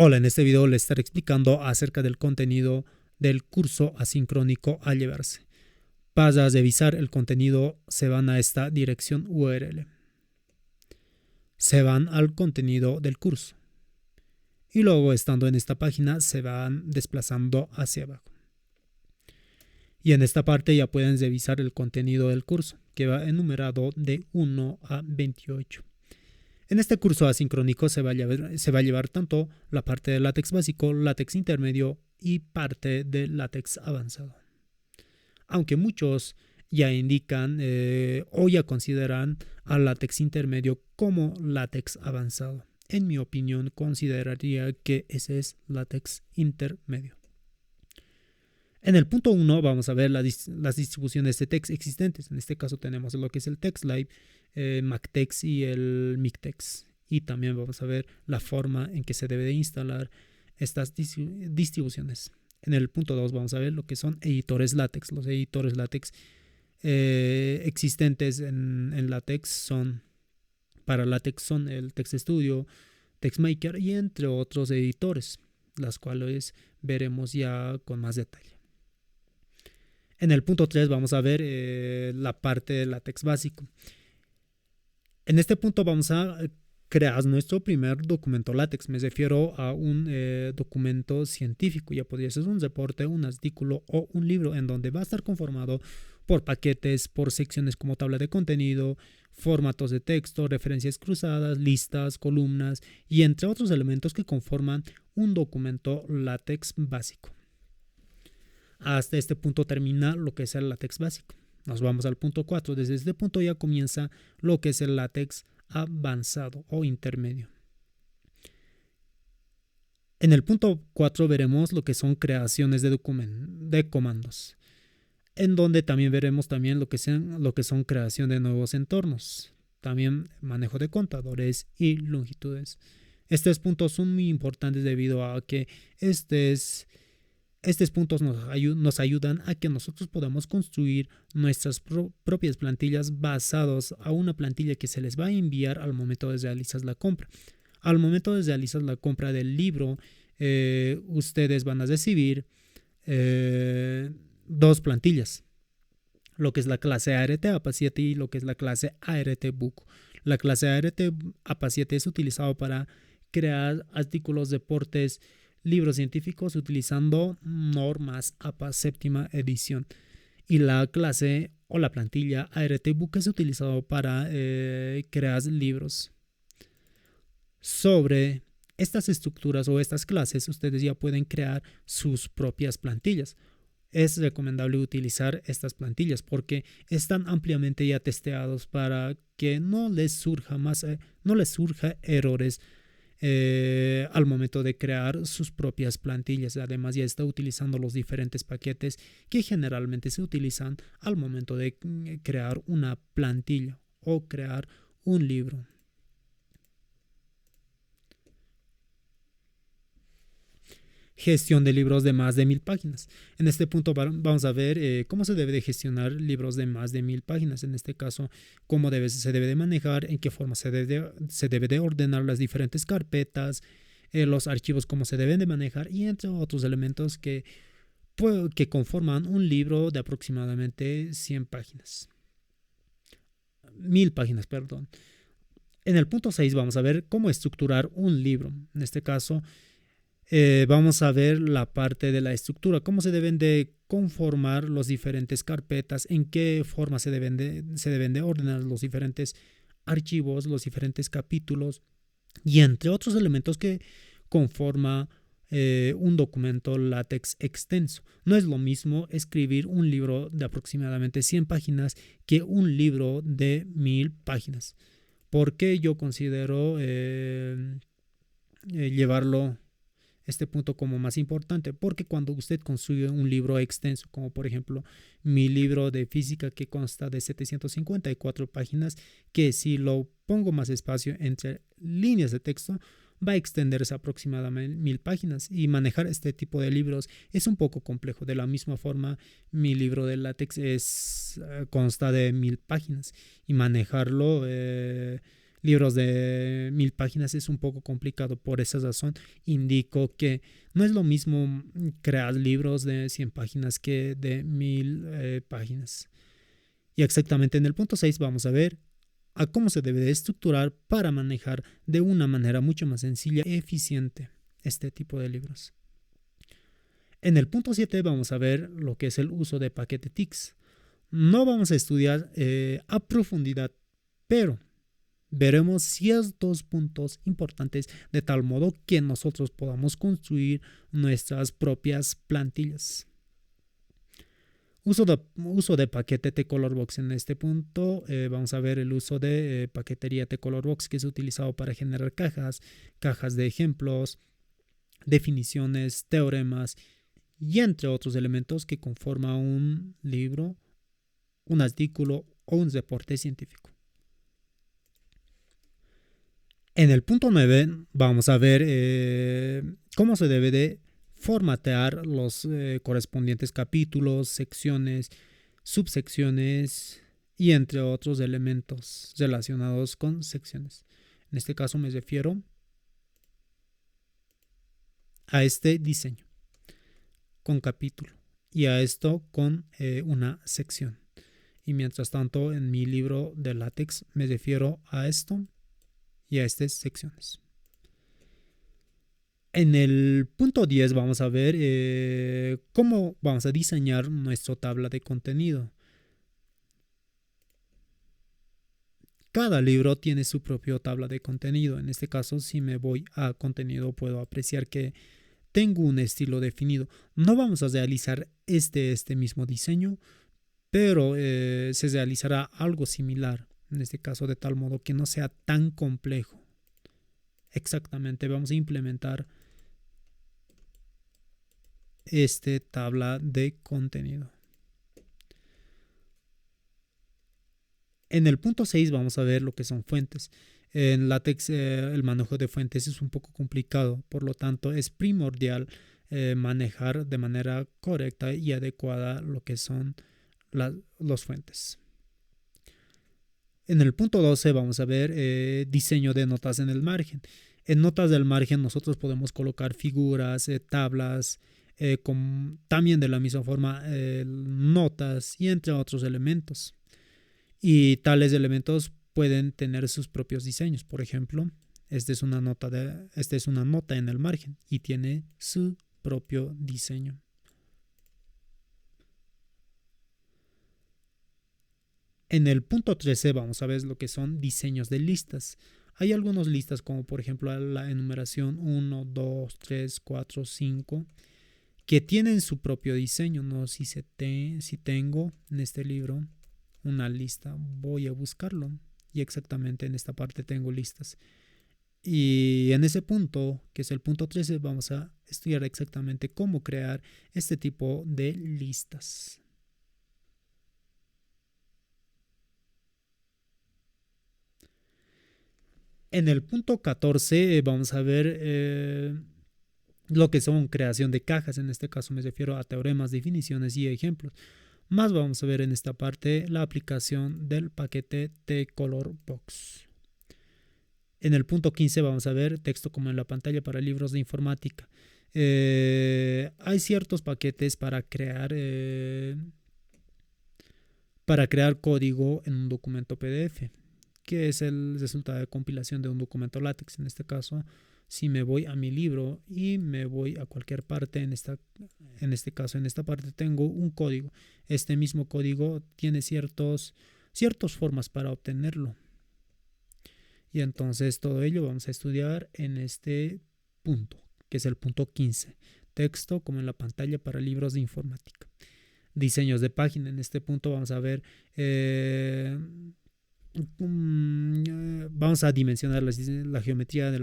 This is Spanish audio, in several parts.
Hola, en este video les estaré explicando acerca del contenido del curso asincrónico a llevarse. Para revisar el contenido se van a esta dirección URL. Se van al contenido del curso. Y luego, estando en esta página, se van desplazando hacia abajo. Y en esta parte ya pueden revisar el contenido del curso, que va enumerado de 1 a 28. En este curso asincrónico se va a llevar tanto la parte de látex básico, látex intermedio y parte de látex avanzado. Aunque muchos ya indican o ya consideran al látex intermedio como látex avanzado. En mi opinión, consideraría que ese es látex intermedio. En el punto 1 vamos a ver las distribuciones de text existentes. En este caso tenemos lo que es el TextLive, MacTeX y el MikTeX. Y también vamos a ver la forma en que se debe de instalar estas distribuciones. En el punto 2 vamos a ver lo que son editores LaTeX. Los editores LaTeX existentes en LaTeX son, para LaTeX son el TextStudio, TextMaker y entre otros editores, las cuales veremos ya con más detalle. En el punto 3 vamos a ver la parte de látex básico. En este punto vamos a crear nuestro primer documento látex. Me refiero a un documento científico. Ya podría ser un reporte, un artículo o un libro en donde va a estar conformado por paquetes, por secciones como tabla de contenido, formatos de texto, referencias cruzadas, listas, columnas y entre otros elementos que conforman un documento látex básico. Hasta este punto termina lo que es el látex básico. Nos vamos al punto 4. Desde este punto ya comienza lo que es el látex avanzado o intermedio. En el punto 4 veremos lo que son creaciones de comandos, en donde también veremos también lo que son creación de nuevos entornos, también manejo de contadores y longitudes. Estos puntos son muy importantes debido a que estos puntos nos ayudan a que nosotros podamos construir nuestras propias plantillas basados a una plantilla que se les va a enviar al momento de realizar la compra. Al momento de realizar la compra del libro, ustedes van a recibir dos plantillas, lo que es la clase ART APA7 y lo que es la clase ART Book. La clase ART APA7 es utilizado para crear artículos, reportes, libros científicos utilizando normas APA séptima edición, y la clase o la plantilla ART Book es utilizado para crear libros. Sobre estas estructuras o estas clases ustedes ya pueden crear sus propias plantillas. Es recomendable utilizar estas plantillas porque están ampliamente ya testeados para que no les surja errores al momento de crear sus propias plantillas. Además, ya está utilizando los diferentes paquetes que generalmente se utilizan al momento de crear una plantilla o crear un libro. Gestión de libros de más de 1000 páginas. En este punto vamos a ver cómo se debe de gestionar libros de más de 1000 páginas. En este caso, cómo se debe de manejar, en qué forma se debe de ordenar las diferentes carpetas, los archivos, cómo se deben de manejar y entre otros elementos que conforman un libro de aproximadamente 100 páginas. 1000 páginas, perdón. En el punto 6 vamos a ver cómo estructurar un libro. En este caso, vamos a ver la parte de la estructura, cómo se deben de conformar las diferentes carpetas, en qué forma se deben de ordenar los diferentes archivos, los diferentes capítulos y entre otros elementos que conforma un documento látex extenso. No es lo mismo escribir un libro de aproximadamente 100 páginas que un libro de 1000 páginas. ¿Por qué yo considero llevarlo este punto como más importante? Porque cuando usted construye un libro extenso, como por ejemplo mi libro de física que consta de 754 páginas, que si lo pongo más espacio entre líneas de texto va a extenderse aproximadamente 1000 páginas, y manejar este tipo de libros es un poco complejo. De la misma forma, mi libro de látex consta de 1000 páginas y manejarlo Libros de 1000 páginas es un poco complicado. Por esa razón indico que no es lo mismo crear libros de 100 páginas que de 1000 páginas. Y exactamente en el punto 6 vamos a ver a cómo se debe de estructurar para manejar de una manera mucho más sencilla y eficiente este tipo de libros. En el punto 7 vamos a ver lo que es el uso de paquete TICS. No vamos a estudiar a profundidad, pero veremos ciertos puntos importantes de tal modo que nosotros podamos construir nuestras propias plantillas. Uso de paquete T-Colorbox. En este punto vamos a ver el uso de paquetería T-Colorbox, que es utilizado para generar cajas de ejemplos, definiciones, teoremas y entre otros elementos que conforman un libro, un artículo o un reporte científico. En el punto 9 vamos a ver cómo se debe de formatear los correspondientes capítulos, secciones, subsecciones y entre otros elementos relacionados con secciones. En este caso me refiero a este diseño con capítulo y a esto con una sección. Y mientras tanto en mi libro de látex me refiero a esto y a estas secciones. En el punto 10 vamos a ver cómo vamos a diseñar nuestra tabla de contenido. Cada libro tiene su propia tabla de contenido. En este caso, si me voy a contenido, puedo apreciar que tengo un estilo definido. No vamos a realizar este mismo diseño, pero se realizará algo similar. En este caso, de tal modo que no sea tan complejo. Exactamente, vamos a implementar esta tabla de contenido. En el punto 6 vamos a ver lo que son fuentes. En LaTeX el manejo de fuentes es un poco complicado, por lo tanto es primordial manejar de manera correcta y adecuada lo que son las fuentes. En el punto 12 vamos a ver diseño de notas en el margen. En notas del margen nosotros podemos colocar figuras, tablas, también de la misma forma notas y entre otros elementos. Y tales elementos pueden tener sus propios diseños. Por ejemplo, esta es una nota en el margen y tiene su propio diseño. En el punto 13 vamos a ver lo que son diseños de listas. Hay algunas listas como por ejemplo la enumeración 1, 2, 3, 4, 5 que tienen su propio diseño. No sé si tengo en este libro una lista, voy a buscarlo y exactamente en esta parte tengo listas. Y en ese punto, que es el punto 13, vamos a estudiar exactamente cómo crear este tipo de listas. En el punto 14 vamos a ver lo que son creación de cajas. En este caso me refiero a teoremas, definiciones y ejemplos. Más vamos a ver en esta parte la aplicación del paquete T-Colorbox. En el punto 15 vamos a ver texto como en la pantalla para libros de informática. Hay ciertos paquetes para crear código en un documento PDF, que es el resultado de compilación de un documento LaTeX. En este caso, si me voy a mi libro y me voy a cualquier parte, en este caso, en esta parte tengo un código. Este mismo código tiene ciertas formas para obtenerlo. Y entonces todo ello vamos a estudiar en este punto, que es el punto 15. Texto como en la pantalla para libros de informática. Diseños de página. En este punto vamos a ver, vamos a dimensionar la geometría de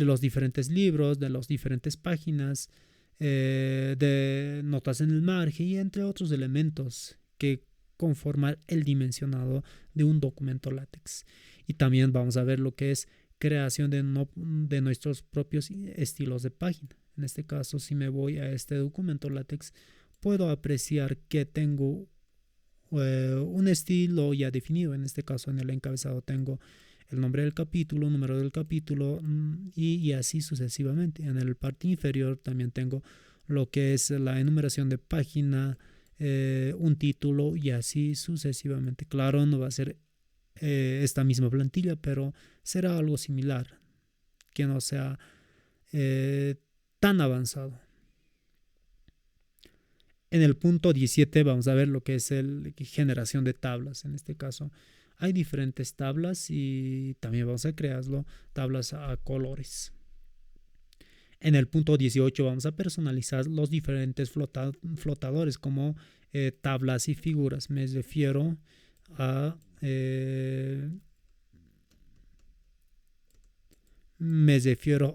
los diferentes libros, de las diferentes páginas, de notas en el margen y entre otros elementos que conforman el dimensionado de un documento LaTeX. Y también vamos a ver lo que es creación de nuestros propios estilos de página. En este caso, si me voy a este documento LaTeX, puedo apreciar que tengo un estilo ya definido. En este caso, en el encabezado tengo el nombre del capítulo, número del capítulo y así sucesivamente. En el parte inferior también tengo lo que es la enumeración de página, un título y así sucesivamente. Claro, no va a ser esta misma plantilla, pero será algo similar, que no sea tan avanzado. En el punto 17 vamos a ver lo que es la generación de tablas. En este caso hay diferentes tablas y también vamos a crearlo tablas a colores. En el punto 18 vamos a personalizar los diferentes flotadores como tablas y figuras. Me refiero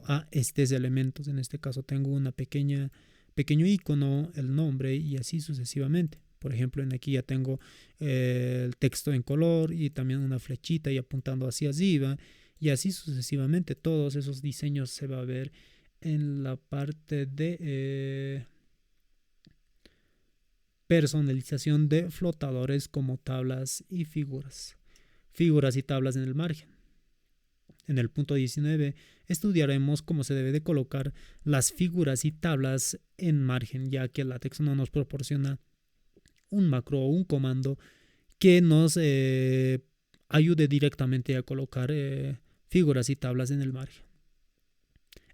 a estos elementos. En este caso tengo una pequeño icono, el nombre y así sucesivamente. Por ejemplo, en aquí ya tengo el texto en color y también una flechita y apuntando hacia arriba y así sucesivamente. Todos esos diseños se va a ver en la parte de personalización de flotadores como tablas y figuras y tablas en el margen. En el punto 19 estudiaremos cómo se debe de colocar las figuras y tablas en margen, ya que LaTeX no nos proporciona un macro o un comando que nos ayude directamente a colocar figuras y tablas en el margen.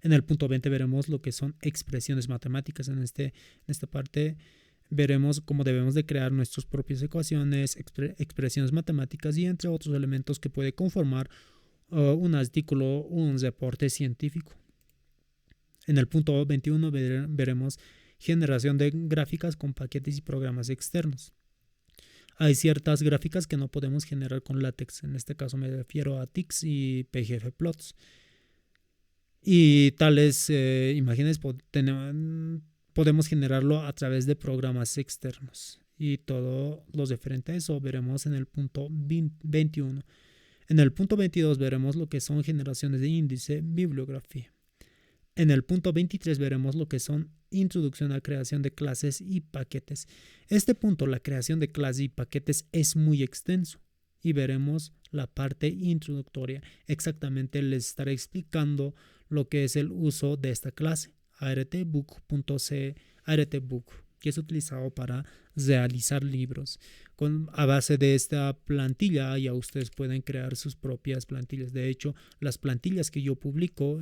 En el punto 20 veremos lo que son expresiones matemáticas. En esta parte veremos cómo debemos de crear nuestras propias ecuaciones, expresiones matemáticas y entre otros elementos que puede conformar un artículo, un reporte científico. En el punto 21 veremos generación de gráficas con paquetes y programas externos. Hay ciertas gráficas que no podemos generar con LaTeX. En este caso me refiero a TIX y PGFplots. Y tales imágenes podemos generarlo a través de programas externos. Y todo lo referente a eso veremos en el punto 21. En el punto 22 veremos lo que son generaciones de índice, bibliografía. En el punto 23 veremos lo que son introducción a creación de clases y paquetes. Este punto, la creación de clases y paquetes, es muy extenso y veremos la parte introductoria. Exactamente les estaré explicando lo que es el uso de esta clase, artbook.c, artbook, que es utilizado para realizar libros. A base de esta plantilla ya ustedes pueden crear sus propias plantillas. De hecho, las plantillas que yo publico,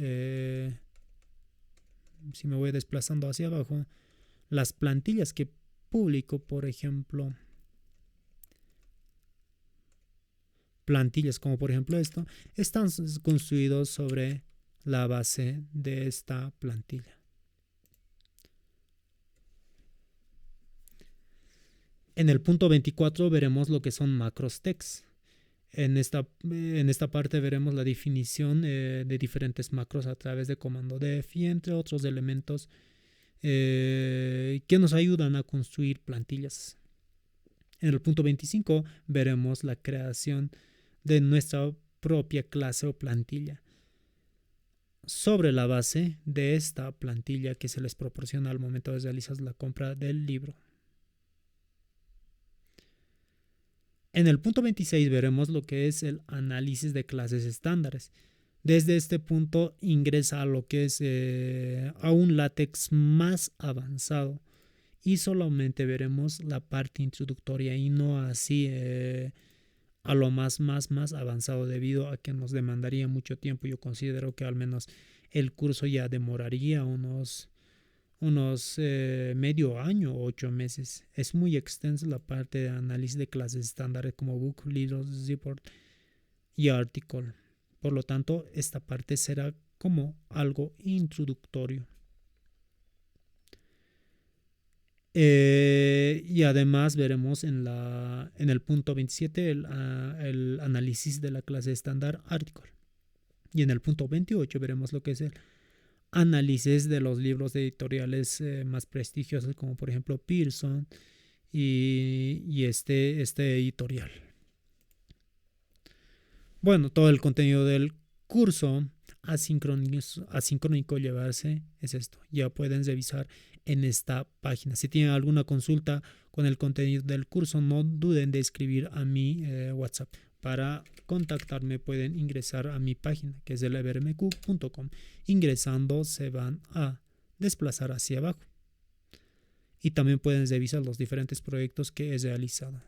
si me voy desplazando hacia abajo, las plantillas que publico, por ejemplo, plantillas como por ejemplo esto, están construidos sobre la base de esta plantilla. En el punto 24 veremos lo que son macros text. En esta parte veremos la definición de diferentes macros a través de comando def y entre otros elementos que nos ayudan a construir plantillas. En el punto 25 veremos la creación de nuestra propia clase o plantilla sobre la base de esta plantilla que se les proporciona al momento de realizar la compra del libro. En el punto 26 veremos lo que es el análisis de clases estándares. Desde este punto ingresa a lo que es a un LaTeX más avanzado y solamente veremos la parte introductoria y no así a lo más avanzado, debido a que nos demandaría mucho tiempo. Yo considero que al menos el curso ya demoraría unos medio año o 8 meses. Es muy extensa la parte de análisis de clases estándares como book, libros, report y article. Por lo tanto, esta parte será como algo introductorio. Y además veremos en el punto 27 el análisis de la clase estándar article. Y en el punto 28 veremos lo que es el análisis de los libros editoriales más prestigiosos, como por ejemplo Pearson y este editorial. Bueno, todo el contenido del curso asincrónico llevarse es esto. Ya pueden revisar en esta página. Si tienen alguna consulta con el contenido del curso, no duden de escribir a mi WhatsApp. Para contactarme pueden ingresar a mi página, que es el evermq.com. Ingresando se van a desplazar hacia abajo. Y también pueden revisar los diferentes proyectos que he realizado.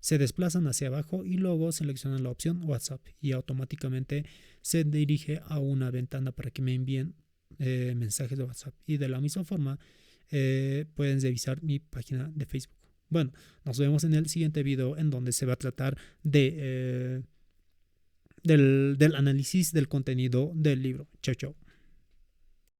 Se desplazan hacia abajo y luego seleccionan la opción WhatsApp y automáticamente se dirige a una ventana para que me envíen mensajes de WhatsApp. Y de la misma forma pueden revisar mi página de Facebook. Bueno, nos vemos en el siguiente video, en donde se va a tratar del análisis del contenido del libro. Chao, chao.